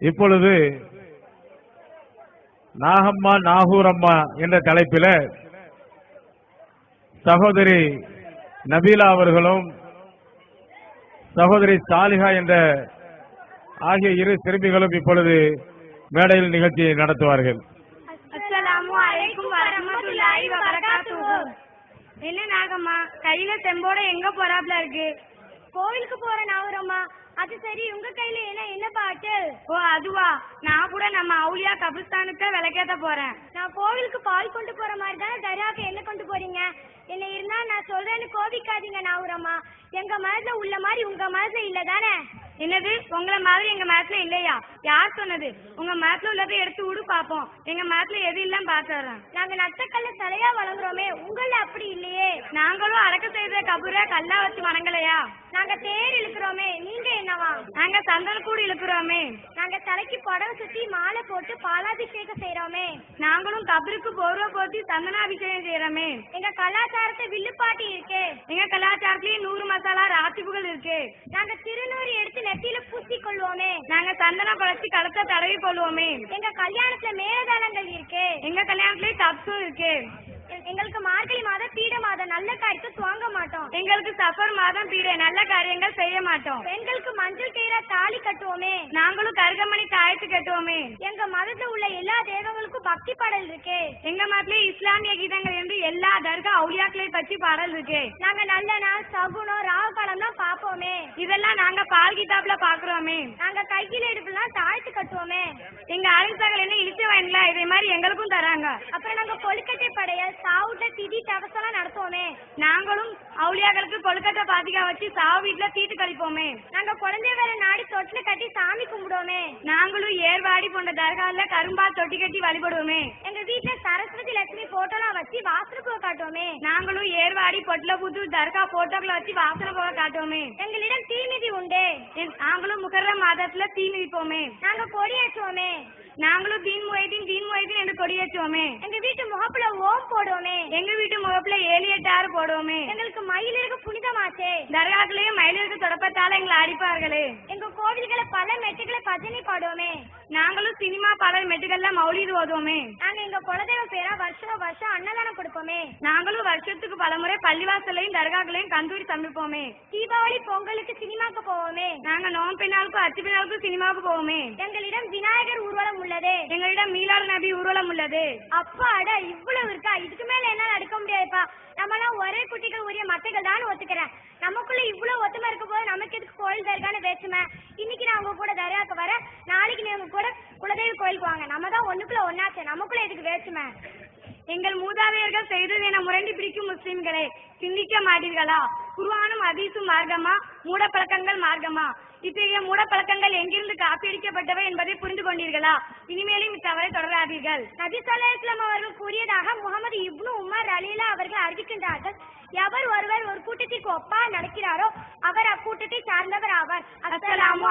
இப்பொழுது நாகம்மா நாகூரம்மா என்ற தலைப்பில் சகோதரி நபீலா அவர்களும் சகோதரி சாலிஹா என்ற ஆகிய இரு சிறுமிகளும் இப்பொழுது மேடையில் நிகழ்ச்சியை நடத்துவார்கள். அஸ்ஸலாமு அலைக்கும் வரஹ்மத்துல்லாஹி வபரகாத்துஹு. என்ன நாகம்மா கையில செம்போட எங்க போறாப்ல இருக்கு? கோவிலுக்கு போற நாகூரம்மா. அது சரி, உங்க கையில என்ன பாட்டு? ஓ அதுவா, நான் கூட நம்ம அவுலியா கபிஸ்தானுக்கு விளக்கேத்த போறேன். நான் கோவிலுக்கு பால் கொண்டு போற மாதிரி தானே தர்காவுக்கு என்ன கொண்டு போறீங்க? என்ன இருந்தா நான் சொல்றேன்னு கோபிக்காதீங்க நாகூரம்மா. எங்க மனசுல உள்ள மாதிரி உங்க மனசுல இல்ல தானே? என்னது, உங்களை மாதிரி எங்க மனசுல இல்லையா? யார் சொன்னது? உங்க மனசுல உள்ளதை எடுத்து விடு பாப்போம். எங்க மனசுல எது இல்லன்னு பாத்துறேன். நாங்க நட்டக்கல்ல தலையா வழங்குறோமே, உங்கள அப்படி இல்லையே. நாங்களும் அடக்க செய்த கபூர கல்லா வச்சு வணங்கலையா? நாங்க தேர் இழுக்கிறோமே, நீங்க என்னவா? நாங்க சந்தன கூடு இழுக்கிறோமே. நாங்க தலைக்கு புடவை சுத்தி மாலை போட்டு பாலாபிஷேகம் செய்யறோமே. நாங்களும் கபருக்கு போர்வை போத்தி சந்தனாபிஷேகம் செய்யறோமே. எங்க கலாச்சாரத்தை வில்லுப்பாட்டி இருக்கு. எங்க கலாச்சாரத்திலயும் 100 மசாலா ராத்திபுகள் இருக்கு. நாங்க திருநூறு எடுத்து நெத்தியில பூசி கொள்வோமே. நாங்க சந்தன பழச்சி கலத்தை தடவி கொள்வோமே. எங்க கல்யாணத்துல மேலதாளங்கள் இருக்கு. எங்க கல்யாணத்துலயும் தப்சும் இருக்கு. எங்களுக்கு மார்கழி மாதம் பீட மாதம் நல்ல காரியத்தை துவங்க மாட்டோம். எங்களுக்கு சஃபர் மாதம் பீட நல்ல காரியங்கள் செய்ய மாட்டோம். பெண்களுக்கு மஞ்சள் கயிறா தாலி கட்டுவோமே. நாங்களும் கருகமணி தாயத்து கட்டுவோமே. எங்க மதத்துல உள்ள எல்லா தெய்வங்களுக்கும் பக்தி பாடல் இருக்கு. எங்க மதத்திலே இஸ்லாமிய கீதங்கள் என்று எல்லா தர்கா அவுலியாக்களை பற்றி பாடல் இருக்கு. நாங்க நல்ல நாள் சகுனம் ராகு காலம்லாம் பாப்போமே. இதெல்லாம் நாங்க பால் கிதாப்ல பாக்குறோமே. நாங்க கையில எடுக்கலாம் தாயத்து கட்டுவோமே. எங்க அரசாங்கம் என்ன இழுத்து வாங்கல, இதே மாதிரி எங்களுக்கும் தராங்க. அப்புறம் நாங்க கொழுக்கட்டை படைய சாவுட்ட திதி தவசெல்லாம் நடத்துவோமே. நாங்களும் அவுலியாக்களுக்கு கொழுக்கட்டை பாத்திகா வச்சு சாவு வீட்டுல தீட்டு கழிப்போமே. நாங்க குழந்தை வேற நாடி தொட்டில கட்டி சாமி கும்பிடுவோமே. நாங்களும் ஏர்வாடி போன்ற தர்கால கரும்பா தொட்டி கட்டி வழிபடுவோமே. எங்க வீட்டுல சரஸ்வதி லட்சுமி போட்டோலாம் வச்சு வாசனை போக காட்டுவோமே. நாங்களும் ஏர்வாடி பொட்ல புது தர்கா போட்டோக்களை வச்சு வாசனை போக காட்டுவோமே. எங்களிடம் தீமிதி உண்டு. நாங்களும் முகர்ரம் மாதத்துல தீ மிதிப்போமே. நாங்க கொடியேற்றுவோமே. நாங்களும் தீன் முஹைதீன் என்று கொடியேற்றுவோமே. எங்க வீட்டு முகப்புல ஓம் போடுவோமே. எங்க வீட்டு முகப்புல 7-8 போடுவோமே. எங்களுக்கு மயிலிற்கு புனிதமாச்சே. தர்காக்களையும் மயிலிற்கு தொடப்பத்தால எங்களை அடிப்பார்களே. எங்க கோவில்களை பல மெட்டுகளை பஜனை பாடுவோமே. நாங்களும் சினிமா பாடல் மெட்டுகள்ல மௌலிது ஓதுவோமே. நாங்க எங்க குலதெய்வ பேரா வருஷம் அன்னதானம் கொடுப்போமே. நாங்களும் வருஷத்துக்கு பலமுறை பள்ளிவாசலையும் தர்காக்களையும் கந்தூரி சமைப்போமே. தீபாவளி பொங்கலுக்கு சினிமாக்கு போவோமே. நாங்க நோம்பினாலுக்கும் அச்சு பின்னாலுக்கும் சினிமாவுக்கு போவோமே. எங்களிடம் விநாயகர் ஊர்வலம் உள்ளது. எங்களிடம் மீலாது நபி ஊர்வலம் உள்ளது. அப்பாடா, இவ்வளவு இருக்கா? இதுக்கு மேல என்னால அடுக்க முடியாதுப்பா. நம்மளாம் ஒரே குட்டிகள் உரிய மட்டைகள் தான் ஒத்துக்கிறேன். நமக்குள்ள இவ்வளவு ஒத்துமை இருக்க போது நமக்கு எதுக்கு கோயில் தர்கான்னு வேற்றுமை? இன்னைக்கு நான் உங்க கூட தர்காக்கு வர, நாளைக்கு நீங்க கூட குலதெய்வ கோயிலுக்கு வாங்க. நம்ம தான் ஒண்ணுக்குள்ள ஒன்னாச்சு, நமக்குள்ள எதுக்கு வேற்றுமை? எங்கள் மூதாதையர்கள் செய்தது என முரண்டி பிடிக்கும் முஸ்லிம்களே, சிந்திக்க மாட்டீர்களா? குர்ஆனும் ஹதீஸும் மார்க்கமா, மூடப்பழக்கங்கள் மார்க்கமா? இத்தகைய மூடப்பழக்கங்கள் எங்கிருந்து காப்பியடிக்கப்பட்டவை என்பதை புரிந்து கொண்டீர்களா? இனிமேலும் இத்தவறை தொடராதீர்கள். நபி ஸல்லல்லாஹு அலைஹி வஸல்லம் அவர்கள் கூறியதாக முகமது இப்னு உமர் ரலியல்லாஹு அவர்கள் அறிவிக்கின்றார்கள். எவர் ஒருவர் ஒரு கூட்டத்திற்கு ஒப்பா நடக்கிறாரோ அவர் அக்கூட்டத்தை சார்ந்தவர் ஆவார். அஸ்ஸலாமு